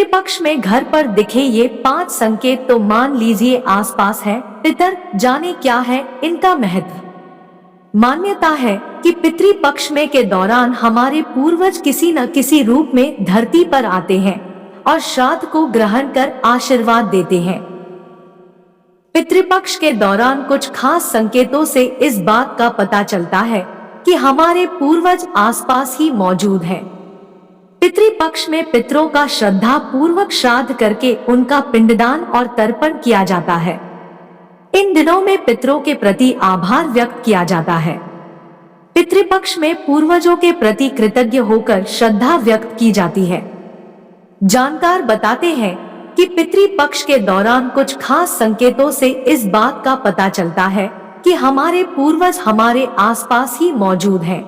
पितृपक्ष में घर पर दिखे ये 5 संकेत तो मान लीजिए आसपास है। पितर जाने क्या है इनका महत्व। मान्यता है कि पितृपक्ष में के दौरान हमारे पूर्वज किसी न किसी रूप में धरती पर आते हैं और श्राद्ध को ग्रहण कर आशीर्वाद देते हैं। पितृपक्ष के दौरान कुछ खास संकेतों से इस बात का पता चलता है कि हमारे पूर्वज आसपास ही मौजूद हैं। पितृपक्ष में पितरों का श्रद्धा पूर्वक श्राद्ध करके उनका पिंडदान और तर्पण किया जाता है। इन दिनों में पितरों के प्रति आभार व्यक्त किया जाता है। पितृपक्ष में पूर्वजों के प्रति कृतज्ञ होकर श्रद्धा व्यक्त की जाती है। जानकार बताते हैं कि पितृपक्ष के दौरान कुछ खास संकेतों से इस बात का पता चलता है कि हमारे पूर्वज हमारे आसपास ही मौजूद हैं।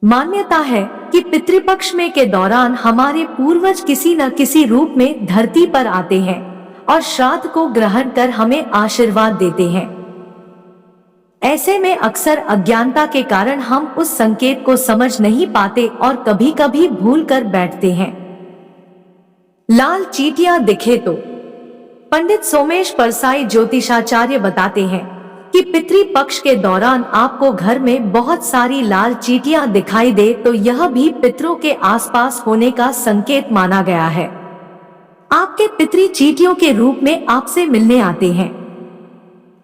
मान्यता है कि पितृपक्ष में के दौरान हमारे पूर्वज किसी न किसी रूप में धरती पर आते हैं और श्राद्ध को ग्रहण कर हमें आशीर्वाद देते हैं। ऐसे में अक्सर अज्ञानता के कारण हम उस संकेत को समझ नहीं पाते और कभी-कभी भूल कर बैठते हैं। लाल चींटियां दिखे तो पंडित सोमेश परसाई ज्योतिषाचार्य बताते हैं कि पितृपक्ष के दौरान आपको घर में बहुत सारी लाल चींटियां दिखाई दे तो यह भी पितरों के आसपास होने का संकेत माना गया है। आपके पितृ चींटियों के रूप में आपसे मिलने आते हैं।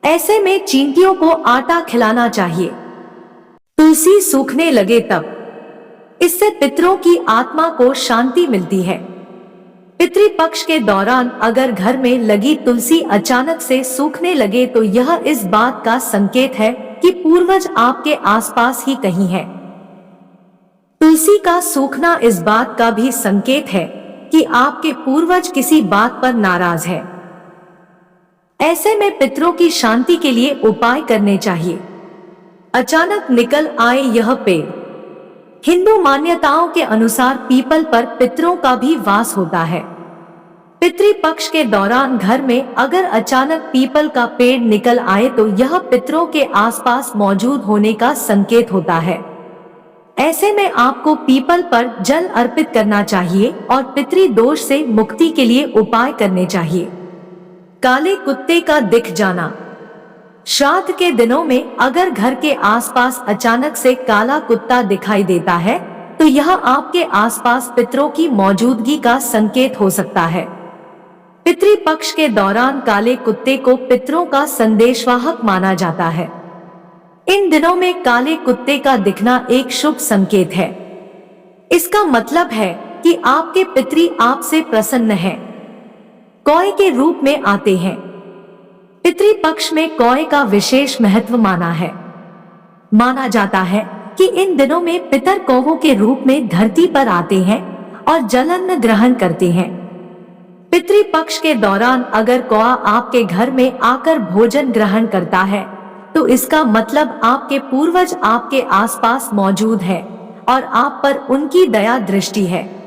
ऐसे में चींटियों को आटा खिलाना चाहिए। तुलसी सूखने लगे तब इससे पितरों की आत्मा को शांति मिलती है। पितृपक्ष के दौरान अगर घर में लगी तुलसी अचानक से सूखने लगे तो यह इस बात का संकेत है कि पूर्वज आपके आसपास ही कहीं है। तुलसी का सूखना इस बात का भी संकेत है कि आपके पूर्वज किसी बात पर नाराज है। ऐसे में पितरों की शांति के लिए उपाय करने चाहिए। अचानक निकल आए यह पेड़। हिंदू मान्यताओं के अनुसार पीपल पर पितरों का भी वास होता है। पितृपक्ष के दौरान घर में अगर अचानक पीपल का पेड़ निकल आए तो यह पितरों के आसपास मौजूद होने का संकेत होता है। ऐसे में आपको पीपल पर जल अर्पित करना चाहिए और पितृ दोष से मुक्ति के लिए उपाय करने चाहिए। काले कुत्ते का दिख जाना। श्राद्ध के दिनों में अगर घर के आसपास अचानक से काला कुत्ता दिखाई देता है तो यह आपके आसपास पितरों की मौजूदगी का संकेत हो सकता है। पितृपक्ष के दौरान काले कुत्ते को पितरों का संदेशवाहक माना जाता है। इन दिनों में काले कुत्ते का दिखना एक शुभ संकेत है। इसका मतलब है कि आपके पितृ आपसे प्रसन्न हैं। कौए के रूप में आते हैं। पितृपक्ष में कौए का विशेष महत्व माना जाता है कि इन दिनों में पितर कौवों के रूप में धरती पर आते हैं और जलान्न ग्रहण करते हैं। पितृपक्ष के दौरान अगर कौआ आपके घर में आकर भोजन ग्रहण करता है तो इसका मतलब आपके पूर्वज आपके आसपास मौजूद है और आप पर उनकी दया दृष्टि है।